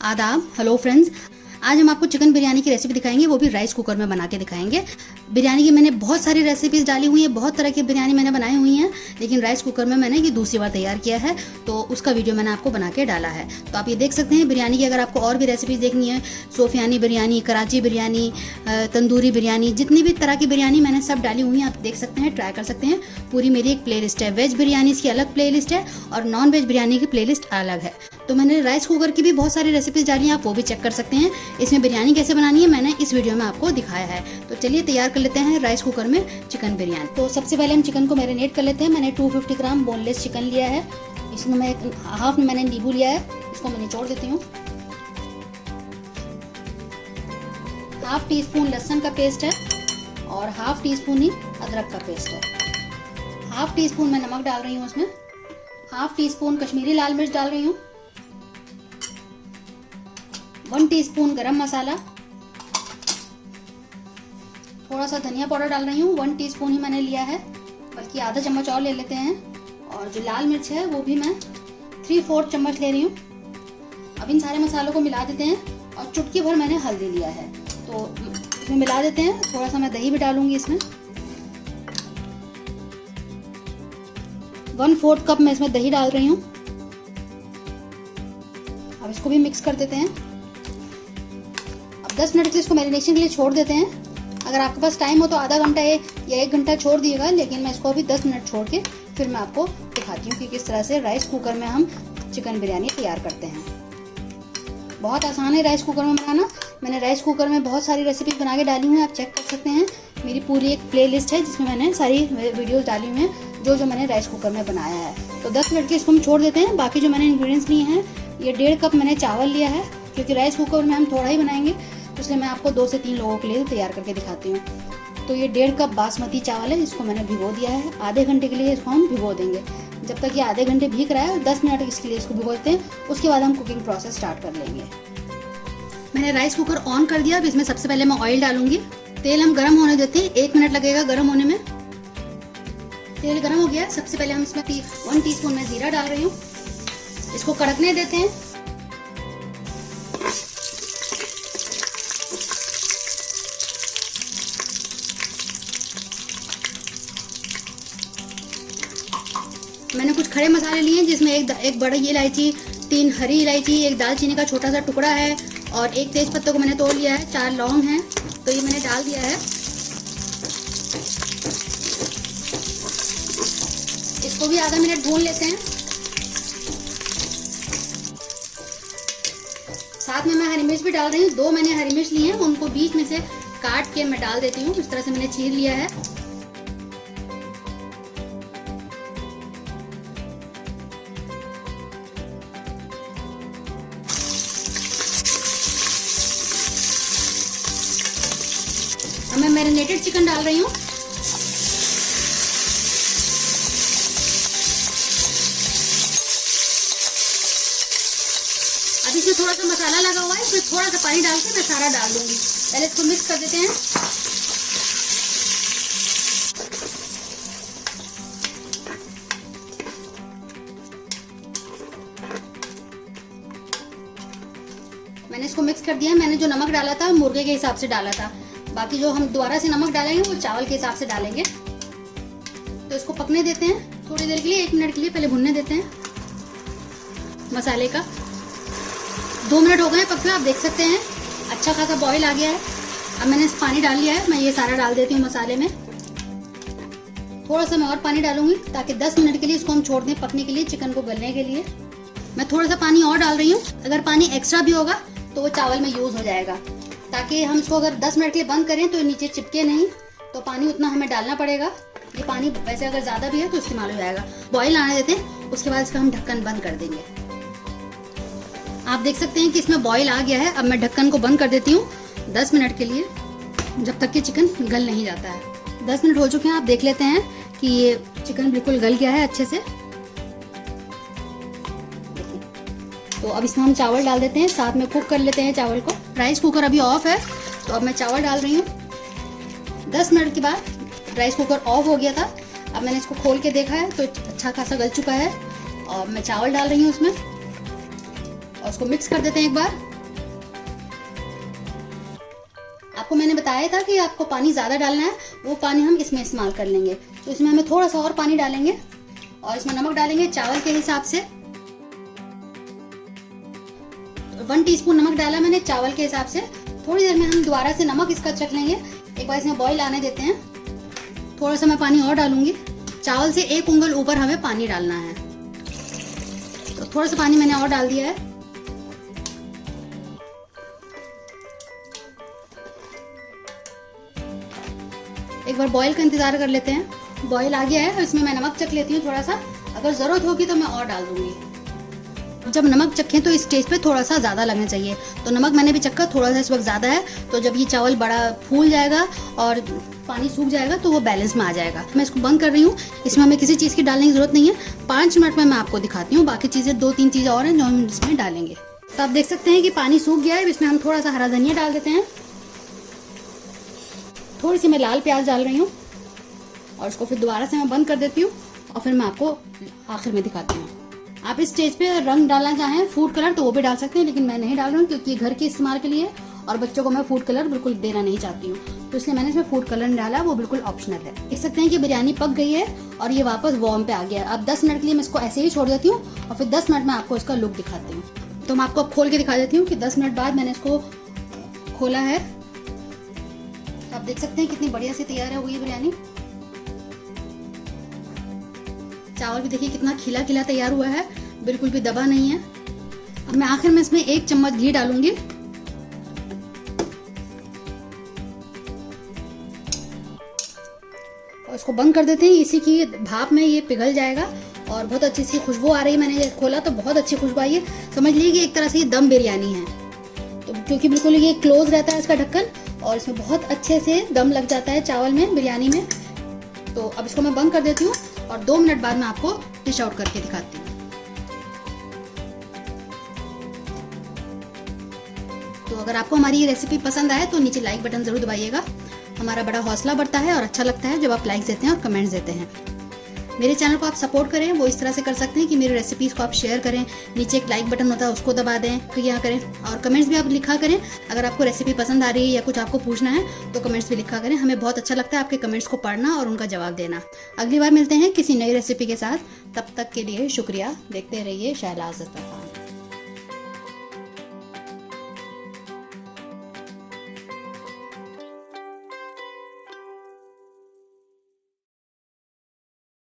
आदाब, hello friends. आज हम आपको चिकन बिरयानी की रेसिपी दिखाएंगे, वो भी राइस कुकर में बना के दिखाएंगे। बिरयानी की मैंने बहुत सारी रेसिपीज डाली हुई है, बहुत तरह की बिरयानी मैंने बनाई हुई है, लेकिन राइस कुकर में मैंने ये दूसरी बार तैयार किया है, तो उसका वीडियो मैंने आपको बना के डाला है। तो आप ये देख सकते हैं बिरयानी की। अगर आपको और भी रेसिपीज देखनी है, सोफियानी बिरयानी, कराची बिरयानी, तंदूरी बिरयानी, जितनी भी तरह की बिरयानी मैंने सब डाली हुई है, आप देख सकते हैं, ट्राई कर सकते हैं। पूरी मेरी एक प्ले लिस्ट है। वेज बिरयानी की अलग प्ले लिस्ट है और नॉन वेज बिरयानी की प्ले लिस्ट अलग है। तो मैंने राइस कुकर की भी बहुत सारी रेसिपीज डाली हैं, आप वो भी चेक कर सकते हैं। इसमें बिरयानी कैसे बनानी है मैंने इस वीडियो में आपको दिखाया है। तो चलिए तैयार कर लेते हैं राइस कुकर में चिकन बिरयानी। तो सबसे पहले हम चिकन को मैरिनेट कर लेते हैं। मैंने 250 ग्राम बोनलेस चिकन लिया है। इसमें मैं हाफ में मैंने नींबू लिया है, इसको मैं निचोड़ देती हूँ। हाफ टी स्पून लहसुन का पेस्ट है और हाफ टी स्पून ही अदरक का पेस्ट है। हाफ टी स्पून मैं नमक डाल रही हूँ उसमें। हाफ टी स्पून कश्मीरी लाल मिर्च डाल रही हूँ। 1 टीस्पून गरम मसाला, थोड़ा सा धनिया पाउडर डाल रही हूँ। 1 टीस्पून ही मैंने लिया है, बल्कि आधा चम्मच और ले लेते हैं। और जो लाल मिर्च है वो भी मैं 3/4 चम्मच ले रही हूँ। अब इन सारे मसालों को मिला देते हैं और चुटकी भर मैंने हल्दी लिया है, तो इसमें मिला देते हैं। थोड़ा सा मैं दही भी डालूंगी इसमें। 1/4 कप मैं इसमें दही डाल रही हूँ। अब इसको भी मिक्स कर देते हैं। 10 मिनट के लिए इसको मैरिनेशन के लिए छोड़ देते हैं। अगर आपके पास टाइम हो तो आधा घंटा या 1 घंटा छोड़ दिएगा, लेकिन मैं इसको अभी 10 मिनट छोड़ के फिर मैं आपको दिखाती हूँ कि किस तरह से राइस कुकर में हम चिकन बिरयानी तैयार करते हैं। बहुत आसान है राइस कुकर में बनाना। मैंने राइस कुकर में बहुत सारी रेसिपी बना के डाली हुई हैं, आप चेक कर सकते हैं। मेरी पूरी एक प्ले लिस्ट है जिसमें मैंने सारी वीडियोज़ डाली हुई हैं जो मैंने राइस कुकर में बनाया है। तो 10 मिनट के इसको हम छोड़ देते हैं। बाकी जो मैंने इंग्रेडिएंट्स लिए हैं, ये 1.5 कप मैंने चावल लिया है, क्योंकि राइस कुकर में हम थोड़ा ही बनाएंगे, इसलिए मैं आपको 2 से 3 लोगों के लिए तैयार करके दिखाती हूँ। तो ये 1.5 कप बासमती चावल है, इसको मैंने भिगो दिया है। आधे घंटे के लिए इसको हम भिगो देंगे। जब तक ये आधे घंटे भीग रहा है, 10 मिनट इसके लिए इसको भिगोते हैं। उसके बाद हम कुकिंग प्रोसेस स्टार्ट कर लेंगे। मैंने राइस कुकर ऑन कर दिया। अब इसमें सबसे पहले मैं ऑयल डालूंगी। तेल हम गर्म होने देते हैं, 1 मिनट लगेगा गर्म होने में। तेल गर्म हो गया। सबसे पहले हम इसमें 1 टीस्पून में जीरा डाल रही हूँ। इसको कड़कने देते हैं। मैंने कुछ खड़े मसाले लिए हैं, जिसमें एक बड़ी इलायची, 3 हरी इलायची, 1 दालचीनी का छोटा सा टुकड़ा है और 1 तेज पत्ता को मैंने तोड़ लिया है, 4 लौंग हैं, तो ये मैंने डाल दिया है। इसको भी आधा मिनट भून लेते हैं। साथ में मैं हरी मिर्च भी डाल रही हूँ। 2 मैंने हरी मिर्च ली हैं, उनको बीच में से काट के मैं डाल देती हूँ। इस तरह से मैंने चीर लिया है। अब मैं मैरिनेटेड चिकन डाल रही हूँ। अब इसमें थोड़ा सा मसाला लगा हुआ है, फिर थोड़ा सा पानी डाल के मैं सारा डाल दूंगी। पहले इसको मिक्स कर देते हैं। मैंने इसको मिक्स कर दिया। मैंने जो नमक डाला था मुर्गे के हिसाब से डाला था, बाकी जो हम दोबारा से नमक डालेंगे वो चावल के हिसाब से डालेंगे। तो इसको पकने देते हैं थोड़ी देर के लिए, 1 मिनट के लिए पहले भुनने देते हैं मसाले का। 2 मिनट हो गए पकते हुए, आप देख सकते हैं अच्छा खासा बॉईल आ गया है। अब मैंने पानी डाल लिया है। मैं ये सारा डाल देती हूँ मसाले में। थोड़ा सा मैं और पानी डालूंगी ताकि 10 मिनट के लिए इसको हम छोड़ दें पकने के लिए, चिकन को गलने के लिए। मैं थोड़ा सा पानी और डाल रही हूँ। अगर पानी एक्स्ट्रा भी होगा तो वो चावल में यूज हो जाएगा, ताकि हम इसको अगर 10 मिनट के लिए बंद करें तो नीचे चिपके नहीं, तो पानी उतना हमें डालना पड़ेगा। ये पानी वैसे अगर ज्यादा भी है तो इस्तेमाल हो जाएगा। बॉईल आने देते हैं, उसके बाद इसका हम ढक्कन बंद कर देंगे। आप देख सकते हैं कि इसमें बॉईल आ गया है। अब मैं ढक्कन को बंद कर देती हूँ 10 मिनट के लिए, जब तक कि चिकन गल नहीं जाता है। 10 मिनट हो चुके हैं। आप देख लेते हैं कि ये चिकन बिल्कुल गल गया है अच्छे से। तो अब इसमें हम चावल डाल देते हैं, साथ में कुक कर लेते हैं चावल को। राइस कुकर अभी ऑफ है, तो अब मैं चावल डाल रही हूँ। 10 मिनट के बाद राइस कुकर ऑफ हो गया था। अब मैंने इसको खोल के देखा है तो अच्छा खासा गल चुका है। और मैं चावल डाल रही हूँ उसमें और उसको मिक्स कर देते हैं एक बार। आपको मैंने बताया था कि आपको पानी ज़्यादा डालना है, वो पानी हम इसमें इस्तेमाल कर लेंगे। तो इसमें हमें थोड़ा सा और पानी डालेंगे और इसमें नमक डालेंगे चावल के हिसाब से। 1 टीस्पून नमक डाला मैंने चावल के हिसाब से। थोड़ी देर में हम दोबारा से नमक इसका चख लेंगे, एक बार इसमें बॉईल आने देते हैं। थोड़ा सा मैं पानी और डालूंगी। चावल से 1 उंगल ऊपर हमें पानी डालना है, तो थोड़ा सा पानी मैंने और डाल दिया है। एक बार बॉईल का इंतजार कर लेते हैं। बॉईल आ गया है, इसमें मैं नमक चख लेती हूँ थोड़ा सा, अगर जरूरत होगी तो मैं और डाल दूंगी। जब नमक चखें तो इस स्टेज पे थोड़ा सा ज़्यादा लगना चाहिए, तो नमक मैंने भी चखा थोड़ा सा इस वक्त ज़्यादा है। तो जब ये चावल बड़ा फूल जाएगा और पानी सूख जाएगा तो वो बैलेंस में आ जाएगा। मैं इसको बंद कर रही हूँ, इसमें हमें किसी चीज़ की डालने की ज़रूरत नहीं है। 5 मिनट में मैं आपको दिखाती हूँ, बाकी चीज़ें 2-3 चीज़ें और हैं जो हम इसमें डालेंगे। तो आप देख सकते हैं कि पानी सूख गया है, इसमें हम थोड़ा सा हरा धनिया डाल देते हैं। थोड़ी सी मैं लाल प्याज डाल रही हूँ और इसको फिर दोबारा से मैं बंद कर देती हूँ और फिर मैं आपको आखिर में दिखाती हूँ। आप इस स्टेज पे रंग डालना चाहें फूड कलर तो वो भी डाल सकते हैं, लेकिन मैं नहीं डाल रही हूँ क्योंकि घर के इस्तेमाल के लिए और बच्चों को मैं फूड कलर बिल्कुल देना नहीं चाहती हूँ, तो इसलिए मैंने इसमें फूड कलर नहीं डाला, वो बिल्कुल ऑप्शनल है। देख सकते हैं कि बिरयानी पक गई है और ये वापस वार्म पे आ गया है। अब 10 मिनट के लिए मैं इसको ऐसे ही छोड़ देती हूँ और फिर 10 मिनट में आपको इसका लुक दिखाती हूँ। तो मैं आपको अब खोल के दिखा देती हूँ कि 10 मिनट बाद मैंने इसको खोला है। आप देख सकते हैं कितनी बढ़िया से तैयार हो गई बिरयानी। चावल भी देखिए कितना खिला खिला तैयार हुआ है, बिल्कुल भी दबा नहीं है। अब मैं आखिर में इसमें 1 चम्मच घी डालूंगी और इसको बंद कर देते हैं। इसी की भाप में ये पिघल जाएगा और बहुत अच्छी सी खुशबू आ रही है। मैंने ये खोला तो बहुत अच्छी खुशबू आई है, समझ लीजिए कि एक तरह से ये दम बिरयानी है। तो क्योंकि बिल्कुल ये क्लोज रहता है इसका ढक्कन और इसमें बहुत अच्छे से दम लग जाता है चावल में, बिरयानी में। तो अब इसको मैं बंद कर देती हूँ और 2 मिनट बाद मैं आपको डिश आउट करके दिखाती हूँ। तो अगर आपको हमारी ये रेसिपी पसंद आए तो नीचे लाइक बटन जरूर दबाइएगा। हमारा बड़ा हौसला बढ़ता है और अच्छा लगता है जब आप लाइक देते हैं और कमेंट्स देते हैं। मेरे चैनल को आप सपोर्ट करें, वो इस तरह से कर सकते हैं कि मेरी रेसिपीज़ को आप शेयर करें, नीचे एक लाइक बटन होता है उसको दबा दें, तो यहाँ करें और कमेंट्स भी आप लिखा करें। अगर आपको रेसिपी पसंद आ रही है या कुछ आपको पूछना है तो कमेंट्स भी लिखा करें, हमें बहुत अच्छा लगता है आपके कमेंट्स को पढ़ना और उनका जवाब देना। अगली बार मिलते हैं किसी नई रेसिपी के साथ, तब तक के लिए शुक्रिया। देखते रहिए शहलाज़ ज़फ़र।